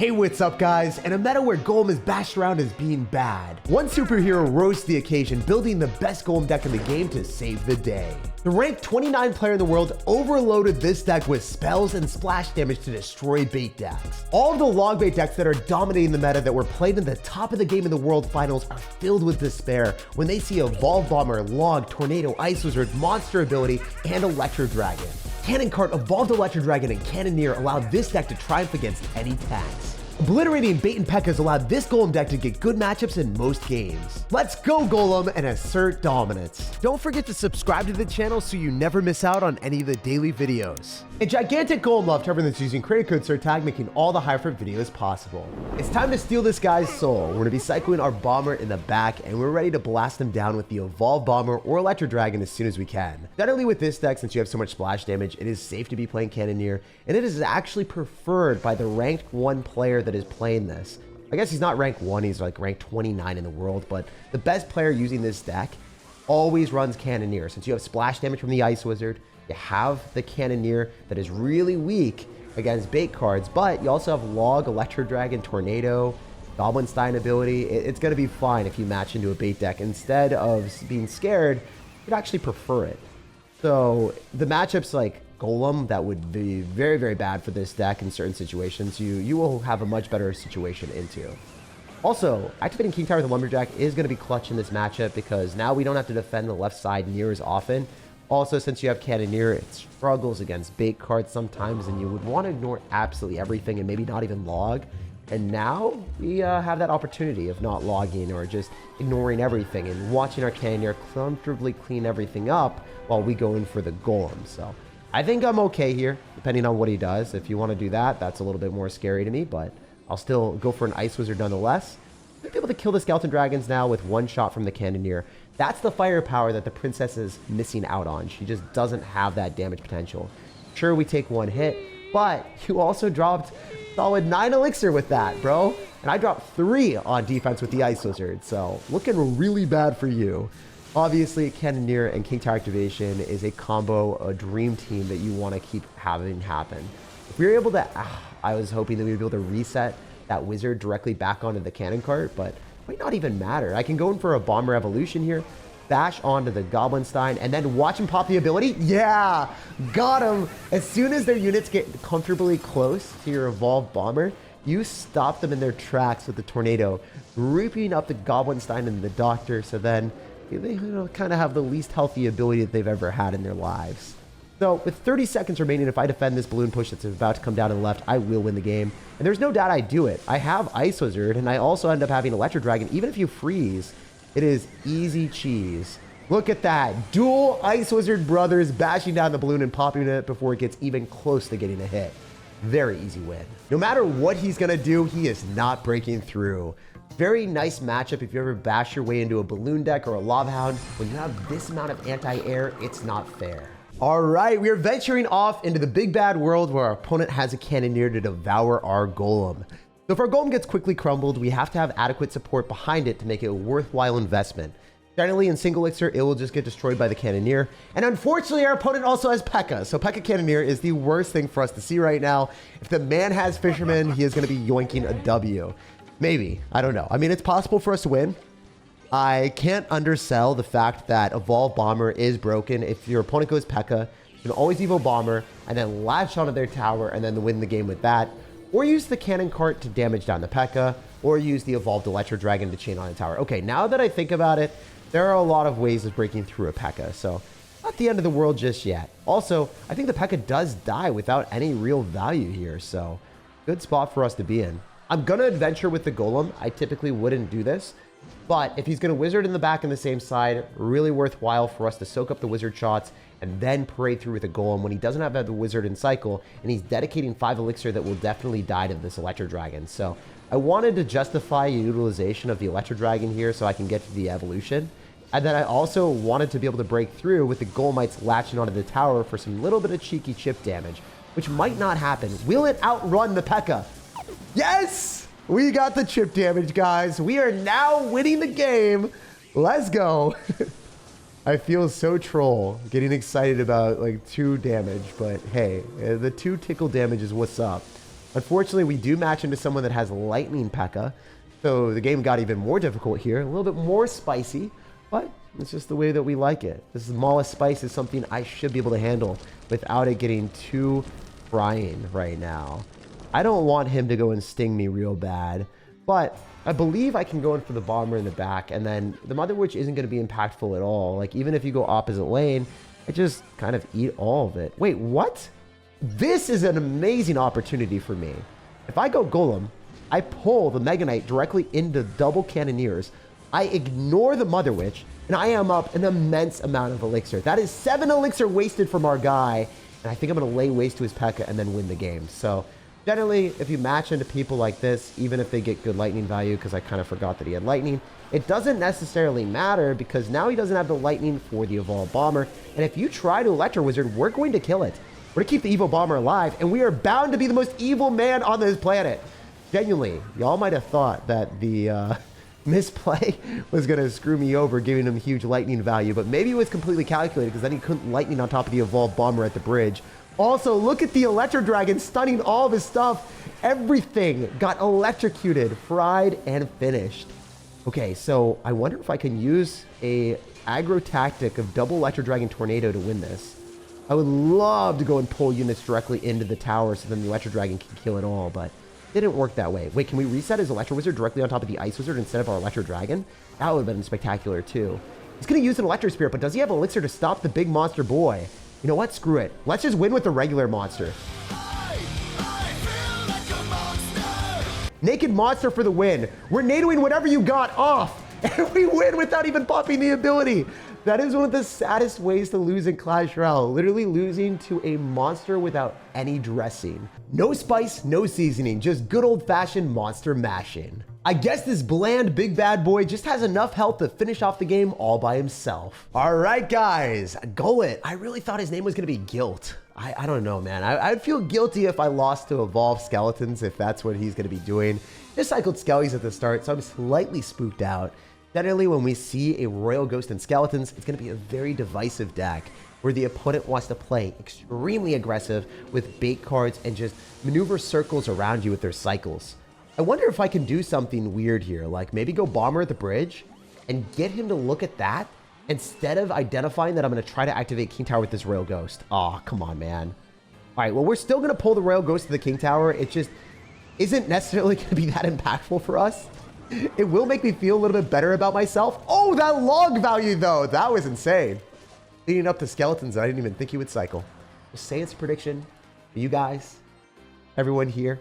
Hey, what's up guys? In a meta where Golem is bashed around as being bad, one superhero rose to the occasion, building the best Golem deck in the game to save the day. The ranked 29 player in the world overloaded this deck with spells and splash damage to destroy bait decks. All of the log bait decks that are dominating the meta that were played in the top of the game in the world finals are filled with despair when they see Evolve Bomber, Log, Tornado, Ice Wizard, Monster Ability, and Electro Dragon. Cannon Cart, Evolved Electro Dragon, and Cannoneer allowed this deck to triumph against any tanks. Obliterating Bait and P.E.K.K.A.s allowed this Golem deck to get good matchups in most games. Let's go Golem and assert dominance. Don't forget to subscribe to the channel so you never miss out on any of the daily videos. A gigantic Golem love to everyone that's using creator code SirTag, making all the high fruit videos possible. It's time to steal this guy's soul. We're going to be cycling our Bomber in the back and we're ready to blast him down with the Evolved Bomber or Electro Dragon as soon as we can. Generally with this deck, since you have so much splash damage, it is safe to be playing Cannoneer, and it is actually preferred by the ranked 1 player that is playing this. I guess he's not ranked 1, he's like ranked 29 in the world, but the best player using this deck always runs Cannoneer. Since you have splash damage from the Ice Wizard, you have the Cannoneer that is really weak against bait cards, but you also have Log, Electro Dragon, Tornado, Goblinstein ability. It's going to be fine if you match into a bait deck. Instead of being scared, you'd actually prefer it. So the matchups like Golem, that would be very, very bad for this deck in certain situations. You will have a much better situation into. Also, activating King Tower with a Lumberjack is going to be clutch in this matchup because now we don't have to defend the left side near as often. Also, since you have Cannoneer, it struggles against bait cards sometimes, and you would want to ignore absolutely everything and maybe not even log. And now we have that opportunity of not logging or just ignoring everything and watching our Cannoneer comfortably clean everything up while we go in for the Golem. So I think I'm okay here, depending on what he does. If you want to do that, that's a little bit more scary to me, but I'll still go for an Ice Wizard nonetheless. We'll be able to kill the Skeleton Dragons now with one shot from the Cannoneer. That's the firepower that the Princess is missing out on. She just doesn't have that damage potential. Sure, we take 1 hit, but you also dropped solid 9 elixir with that, bro. And I dropped 3 on defense with the Ice Wizard, so looking really bad for you. Obviously, Cannoneer and King Tower activation is a combo, a dream team that you want to keep having happen. If we were able to, I was hoping that we would be able to reset that wizard directly back onto the cannon cart, but it might not even matter. I can go in for a Bomber Evolution here, bash onto the Goblinstein, and then watch him pop the ability. Yeah, got him. As soon as their units get comfortably close to your Evolved Bomber, you stop them in their tracks with the Tornado, grouping up the Goblinstein and the Doctor, so then they kind of have the least healthy ability that they've ever had in their lives. So with 30 seconds remaining, if I defend this balloon push that's about to come down to the left, I will win the game. And there's no doubt I do it. I have Ice Wizard, and I also end up having Electro Dragon. Even if you freeze, it is easy cheese. Look at that. Dual Ice Wizard brothers bashing down the balloon and popping it before it gets even close to getting a hit. Very easy win. No matter what he's going to do, he is not breaking through. Very nice matchup if you ever bash your way into a balloon deck or a lava hound. When you have this amount of anti-air, it's not fair. All right, we are venturing off into the big bad world where our opponent has a Cannoneer to devour our Golem. So if our Golem gets quickly crumbled, we have to have adequate support behind it to make it a worthwhile investment. Generally in single elixir, it will just get destroyed by the Cannoneer. And unfortunately, our opponent also has P.E.K.K.A. So P.E.K.K.A. Cannoneer is the worst thing for us to see right now. If the man has Fisherman, he is going to be yoinking a W. Maybe. I don't know. I mean, it's possible for us to win. I can't undersell the fact that Evolved Bomber is broken. If your opponent goes P.E.K.K.A., you can always Evo Bomber and then latch onto their tower and then win the game with that. Or use the Cannon Cart to damage down the P.E.K.K.A. or use the Evolved Electro Dragon to chain on a tower. Okay, now that I think about it, there are a lot of ways of breaking through a P.E.K.K.A. So not the end of the world just yet. Also, I think the P.E.K.K.A. does die without any real value here. So good spot for us to be in. I'm going to adventure with the Golem. I typically wouldn't do this. But if he's going to wizard in the back on the same side, really worthwhile for us to soak up the wizard shots and then parade through with a Golem when he doesn't have the wizard in cycle and he's dedicating 5 elixir that will definitely die to this Electro Dragon. So I wanted to justify utilization of the Electro Dragon here so I can get to the evolution. And then I also wanted to be able to break through with the Golemites latching onto the tower for some little bit of cheeky chip damage, which might not happen. Will it outrun the P.E.K.K.A.? Yes! We got the chip damage, guys. We are now winning the game. Let's go. I feel so troll getting excited about like 2 damage, but hey, the 2 tickle damage is what's up. Unfortunately, we do match into someone that has lightning P.E.K.K.A. So the game got even more difficult here. A little bit more spicy, but it's just the way that we like it. The smallest spice is something I should be able to handle without it getting too frying right now. I don't want him to go and sting me real bad, but I believe I can go in for the bomber in the back, and then the Mother Witch isn't going to be impactful at all. Like, even if you go opposite lane, I just kind of eat all of it. Wait, what? This is an amazing opportunity for me. If I go Golem, I pull the Mega Knight directly into double Cannoneers. I ignore the Mother Witch, and I am up an immense amount of elixir. That is 7 elixir wasted from our guy, and I think I'm going to lay waste to his P.E.K.K.A. and then win the game. So generally, if you match into people like this, even if they get good lightning value, because I kind of forgot that he had lightning, it doesn't necessarily matter because now he doesn't have the lightning for the Evolved Bomber. And if you try to Electro Wizard, we're going to kill it. We're going to keep the Evil Bomber alive, and we are bound to be the most evil man on this planet. Genuinely, y'all might have thought that the misplay was going to screw me over, giving him huge lightning value, but maybe it was completely calculated because then he couldn't lightning on top of the Evolved Bomber at the bridge. Also, look at the Electro Dragon stunning all of his stuff. Everything got electrocuted, fried, and finished. Okay, so I wonder if I can use a aggro tactic of double Electro Dragon Tornado to win this. I would love to go and pull units directly into the tower so then the Electro Dragon can kill it all, but it didn't work that way. Wait, can we reset his Electro Wizard directly on top of the Ice Wizard instead of our Electro Dragon? That would have been spectacular too. He's going to use an Electro Spirit, but does he have Elixir to stop the big monster boy? You know what? Screw it. Let's just win with the regular monster. Naked monster for the win. We're NATOing whatever you got off, and we win without even popping the ability. That is one of the saddest ways to lose in Clash Royale. Literally losing to a monster without any dressing. No spice, no seasoning, just good old-fashioned monster mashing. I guess this bland big bad boy just has enough health to finish off the game all by himself. All right, guys, Gullet. I really thought his name was gonna be Guilt. I don't know, man. I'd feel guilty if I lost to Evolved Skeletons, if that's what he's gonna be doing. Just cycled Skellies at the start, so I'm slightly spooked out. Generally, when we see a Royal Ghost and Skeletons, it's gonna be a very divisive deck where the opponent wants to play extremely aggressive with bait cards and just maneuver circles around you with their cycles. I wonder if I can do something weird here, like maybe go Bomber at the bridge and get him to look at that instead of identifying that I'm going to try to activate King Tower with this Royal Ghost. Aw, come on, man. All right, well, we're still going to pull the Royal Ghost to the King Tower. It just isn't necessarily going to be that impactful for us. It will make me feel a little bit better about myself. Oh, that log value, though. That was insane. Leading up to Skeletons, I didn't even think he would cycle. Just say it's a prediction. For you guys, everyone here,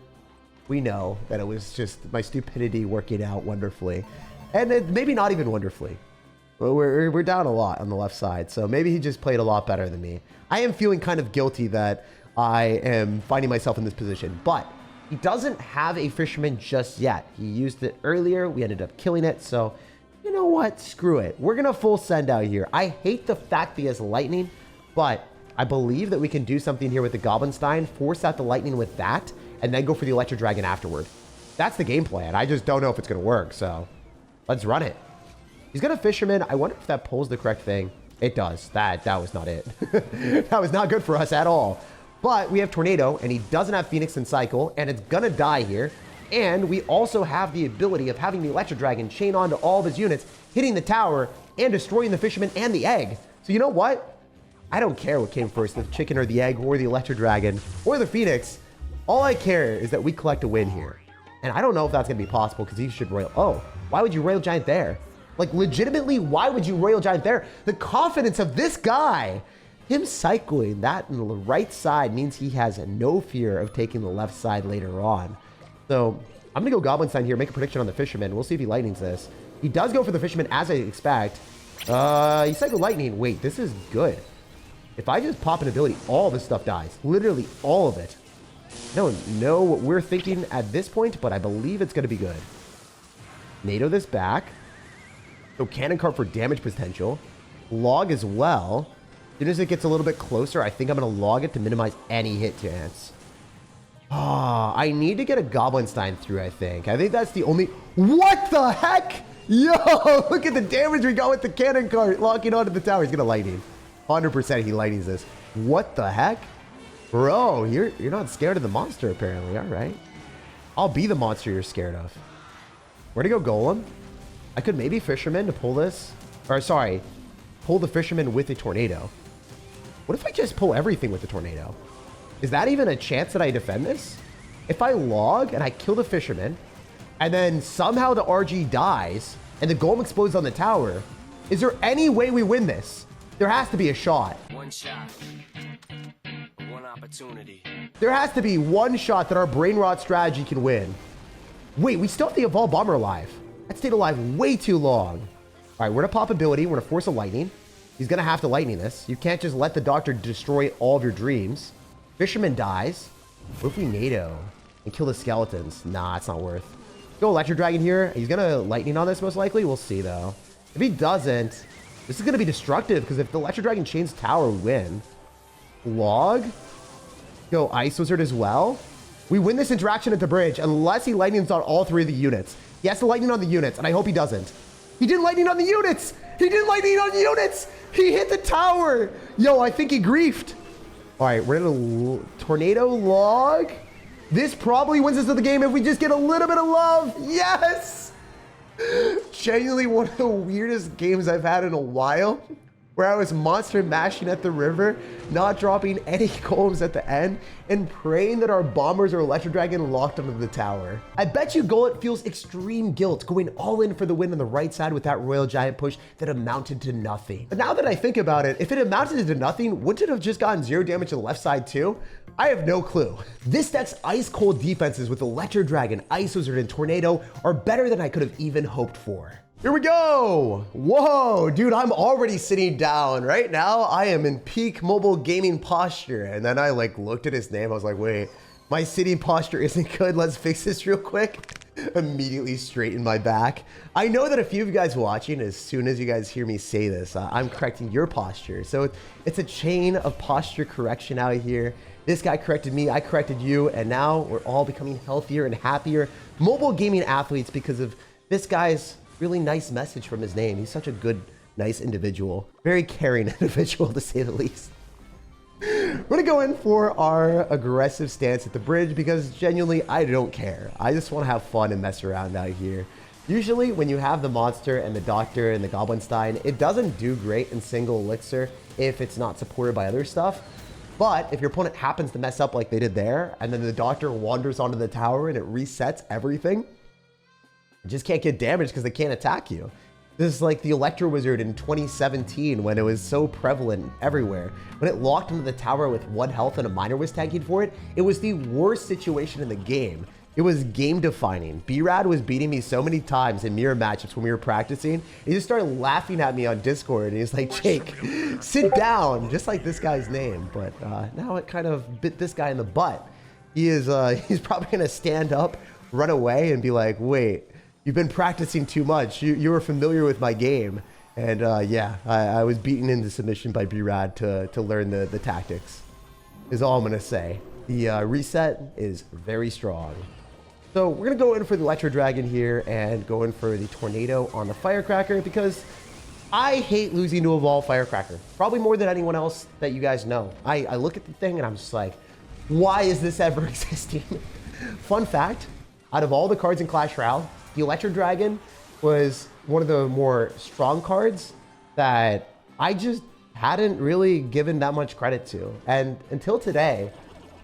we know that it was just my stupidity working out wonderfully. And maybe not even wonderfully. Well, we're down a lot on the left side, so maybe he just played a lot better than me. I am feeling kind of guilty that I am finding myself in this position, but he doesn't have a Fisherman just yet. He used it earlier. We ended up killing it, so you know what? Screw it. We're going to full send out here. I hate the fact that he has lightning, but I believe that we can do something here with the Goblinstein, force out the lightning with that, and then go for the Electro Dragon afterward. That's the game plan. I just don't know if it's going to work, so let's run it. He's got a Fisherman. I wonder if that pulls the correct thing. It does. That was not it. That was not good for us at all. But we have Tornado, and he doesn't have Phoenix and Cycle, and it's going to die here. And we also have the ability of having the Electro Dragon chain onto all of his units, hitting the tower, and destroying the Fisherman and the egg. So you know what? I don't care what came first, the chicken or the egg or the Electro Dragon or the Phoenix. All I care is that we collect a win here. And I don't know if that's going to be possible because he should Royal... Oh, why would you Royal Giant there? Like, legitimately, why would you Royal Giant there? The confidence of this guy. Him cycling that on the right side means he has no fear of taking the left side later on. So I'm going to go Goblinstein here, make a prediction on the Fisherman. We'll see if he lightnings this. He does go for the Fisherman as I expect. He cycled Lightning. Wait, this is good. If I just pop an ability, all this stuff dies. Literally all of it. I don't know what we're thinking at this point, but I believe it's going to be good. NATO this back. So Cannon Cart for damage potential. Log as well. As soon as it gets a little bit closer, I think I'm going to log it to minimize any hit chance. Ah, I need to get a Goblinstein through, I think. I think that's the only... What the heck? Yo, look at the damage we got with the Cannon Cart locking onto the tower. He's going to lightning. 100% he lightnings this. What the heck? Bro, you're not scared of the monster, apparently. All right. I'll be the monster you're scared of. Where to go, Golem? I could maybe Fisherman to pull this. Or sorry, pull the Fisherman with a Tornado. What if I just pull everything with the Tornado? Is that even a chance that I defend this? If I log and I kill the Fisherman, and then somehow the RG dies, and the Golem explodes on the tower, is there any way we win this? There has to be a shot. One shot. One opportunity. There has to be one shot that our brain rot strategy can win. Wait, we still have the Evolved Bomber alive. That stayed alive way too long. All right, we're gonna pop ability. We're gonna force a lightning. He's gonna have to lightning this. You can't just let the doctor destroy all of your dreams. Fisherman dies. What if we NATO and kill the skeletons? Nah, it's not worth. Go Electro Dragon here. He's gonna lightning on this most likely. We'll see though. If he doesn't, this is gonna be destructive because if the Electro Dragon chains tower, we win. Log. Go Ice Wizard as well. We win this interaction at the bridge unless he lightnings on all three of the units. He has to lightning on the units, and I hope he doesn't. He didn't lightning on the units! He didn't lightning on the units! He hit the tower! Yo, I think he griefed. All right, we're gonna Tornado log. This probably wins us the game if we just get a little bit of love. Yes! Genuinely one of the weirdest games I've had in a while, where I was monster mashing at the river, not dropping any golems at the end, and praying that our bombers or Electro Dragon locked onto the tower. I bet you Gullet feels extreme guilt going all in for the win on the right side with that Royal Giant push that amounted to nothing. But now that I think about it, if it amounted to nothing, wouldn't it have just gotten 0 damage to the left side too? I have no clue. This deck's ice cold defenses with Electro Dragon, Ice Wizard, and Tornado are better than I could have even hoped for. Here we go. Whoa, dude, I'm already sitting down. Right now, I am in peak mobile gaming posture. And then I looked at his name. I was like, wait, my sitting posture isn't good. Let's fix this real quick. Immediately straighten my back. I know that a few of you guys watching, as soon as you guys hear me say this, I'm correcting your posture. So it's a chain of posture correction out here. This guy corrected me, I corrected you, and now we're all becoming healthier and happier mobile gaming athletes because of this guy's really nice message from his name. He's such a good, nice individual. Very caring individual, to say the least. We're gonna go in for our aggressive stance at the bridge because genuinely, I don't care. I just wanna have fun and mess around out here. Usually, when you have the monster and the doctor and the Goblinstein, it doesn't do great in single elixir if it's not supported by other stuff. But if your opponent happens to mess up like they did there, and then the doctor wanders onto the tower and it resets everything, you just can't get damage because they can't attack you. This is like the Electro Wizard in 2017 when it was so prevalent everywhere. When it locked into the tower with 1 health and a miner was tanking for it, it was the worst situation in the game. It was game defining. B-Rad was beating me so many times in mirror matchups when we were practicing. He just started laughing at me on Discord and he's like, Jake, sit down, just like this guy's name. But now it kind of bit this guy in the butt. He's probably gonna stand up, run away and be like, wait, you've been practicing too much. You were familiar with my game. And yeah, I was beaten into submission by B-Rad to learn the tactics, is all I'm gonna say. The reset is very strong. So we're gonna go in for the Electro Dragon here and go in for the Tornado on the Firecracker because I hate losing to Evolve Firecracker. Probably more than anyone else that you guys know. I look at the thing and I'm just like, why is this ever existing? Fun fact, out of all the cards in Clash Royale, the Electro Dragon was one of the more strong cards that I just hadn't really given that much credit to. And until today,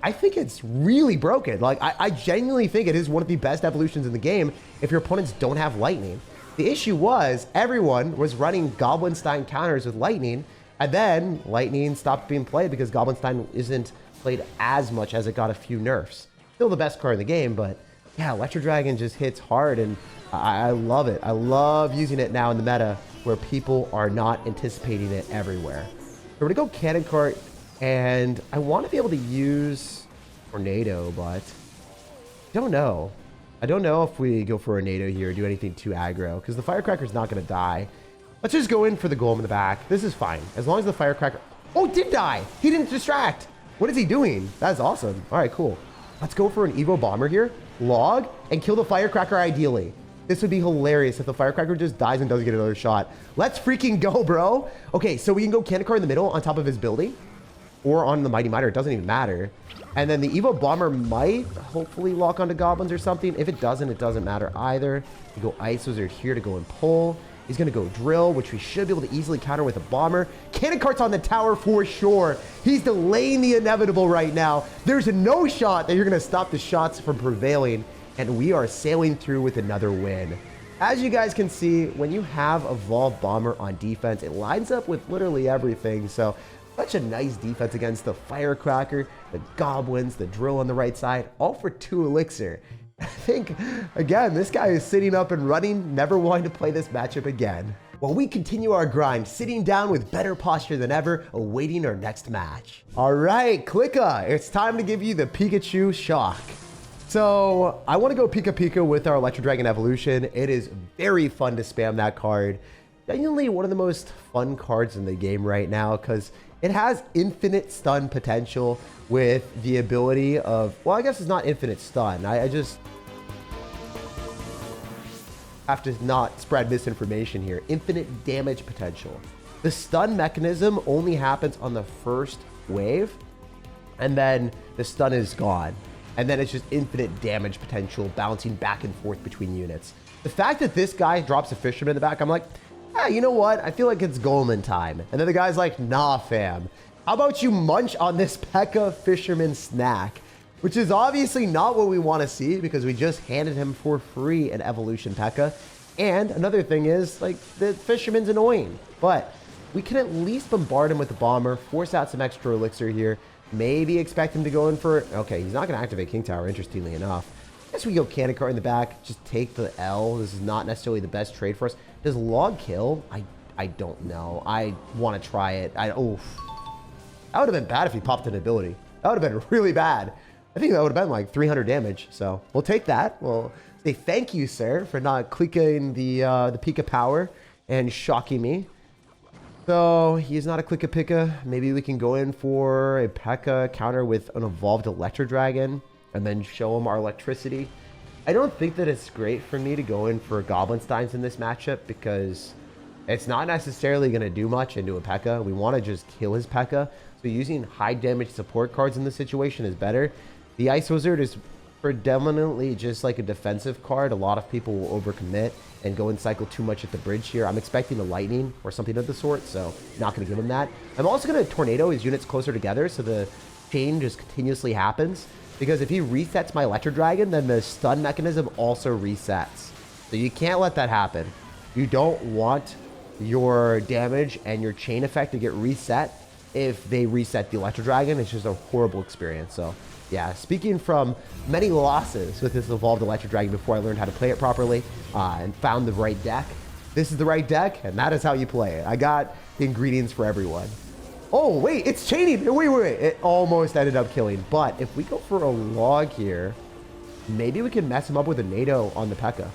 I think it's really broken. Like, I genuinely think it is one of the best evolutions in the game if your opponents don't have lightning. The issue was everyone was running Goblinstein counters with lightning, and then lightning stopped being played because Goblinstein isn't played as much as it got a few nerfs. Still the best card in the game, but yeah, Electro Dragon just hits hard, and I love it. I love using it now in the meta where people are not anticipating it everywhere. We're gonna go Cannon Cart, and I want to be able to use Tornado, but I don't know. I don't know if we go for a NATO here or do anything too aggro, because the Firecracker's not going to die. Let's just go in for the Golem in the back. This is fine. As long as the Firecracker... Oh, it did die! He didn't distract! What is he doing? That's awesome. All right, cool. Let's go for an Evo Bomber here. Log, and kill the Firecracker ideally. This would be hilarious if the Firecracker just dies and doesn't get another shot. Let's freaking go, bro! Okay, so we can go Cannon Cart in the middle on top of his building. Or on the Mighty Miner, it doesn't even matter. And then the Evo Bomber might hopefully lock onto goblins or something. If it doesn't matter either. You go Ice Wizard here to go and pull. He's going to go Drill, which we should be able to easily counter with a Bomber. Cannon Cart's on the tower for sure. He's delaying the inevitable right now. There's no shot that you're going to stop the shots from prevailing. And we are sailing through with another win. As you guys can see, when you have Evolved Bomber on defense, it lines up with literally everything. So such a nice defense against the Firecracker, the Goblins, the Drill on the right side, all for 2 elixir. I think, again, this guy is sitting up and running, never wanting to play this matchup again. While we continue our grind, sitting down with better posture than ever, awaiting our next match. All right, Clicker, it's time to give you the Pikachu shock. So I want to go Pika Pika with our Electro Dragon evolution. It is very fun to spam that card. Genuinely one of the most fun cards in the game right now because it has infinite stun potential with the ability of, well, I guess it's not infinite stun. I just have to not spread misinformation here. Infinite damage potential. The stun mechanism only happens on the first wave, and then the stun is gone. And then it's just infinite damage potential bouncing back and forth between units. The fact that this guy drops a Fisherman in the back, I'm like, you know what? I feel like it's Golem time. And then the guy's like, nah, fam. How about you munch on this P.E.K.K.A. Fisherman snack? Which is obviously not what we want to see because we just handed him for free an evolution P.E.K.K.A. And another thing is, like, the Fisherman's annoying. But we can at least bombard him with the Bomber, force out some extra elixir here. Maybe expect him to go in for... Okay, he's not going to activate King Tower, interestingly enough. I guess we go Cannon Cart in the back. Just take the L. This is not necessarily the best trade for us. Does Log kill? I don't know. I want to try it. Oof. That would have been bad if he popped an ability. That would have been really bad. I think that would have been like 300 damage. So we'll take that. We'll say thank you, sir, for not clicking the Pika power and shocking me. So he's not a Click a Pika. Maybe we can go in for a P.E.K.K.A. counter with an evolved Electro Dragon and then show him our electricity. I don't think that it's great for me to go in for Goblin Steins in this matchup because it's not necessarily going to do much into a P.E.K.K.A. We want to just kill his P.E.K.K.A. So using high damage support cards in this situation is better. The Ice Wizard is predominantly just like a defensive card. A lot of people will overcommit and go and cycle too much at the bridge here. I'm expecting a Lightning or something of the sort, so not going to give him that. I'm also going to Tornado his units closer together so the chain just continuously happens. Because if he resets my Electro Dragon, then the stun mechanism also resets. So you can't let that happen. You don't want your damage and your chain effect to get reset if they reset the Electro Dragon. It's just a horrible experience. So yeah, speaking from many losses with this evolved Electro Dragon before I learned how to play it properly and found the right deck, this is the right deck, and that is how you play it. I got the ingredients for everyone. Oh, wait, it's chaining. Wait. It almost ended up killing. But if we go for a Log here, maybe we can mess him up with a NATO on the P.E.K.K.A.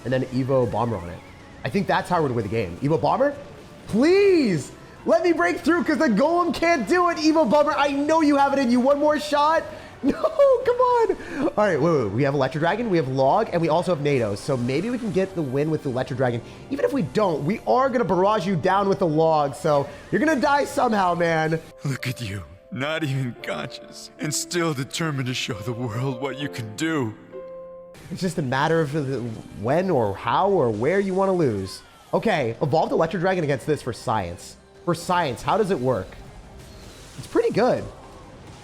and then Evo Bomber on it. I think that's how we're going to win the game. Evo Bomber, please let me break through because the Golem can't do it. Evo Bomber, I know you have it in you. One more shot. No, come on. All right, wait. We have Electro Dragon, we have Log, and we also have NATOs. So maybe we can get the win with the Electro Dragon. Even if we don't, we are going to barrage you down with the Log. So you're going to die somehow, man. Look at you, not even conscious, and still determined to show the world what you can do. It's just a matter of when or how or where you want to lose. Okay, evolved Electro Dragon against this for science. For science, how does it work? It's pretty good.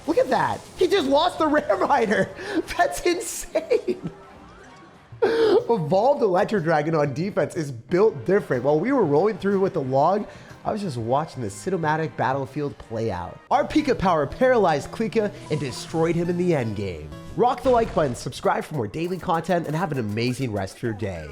Look at that. He just lost the Rare Rider. That's insane. Evolved Electro Dragon on defense is built different. While we were rolling through with the Log, I was just watching the cinematic battlefield play out. Our Pika power paralyzed Klika and destroyed him in the end game. Rock the like button, subscribe for more daily content, and have an amazing rest of your day.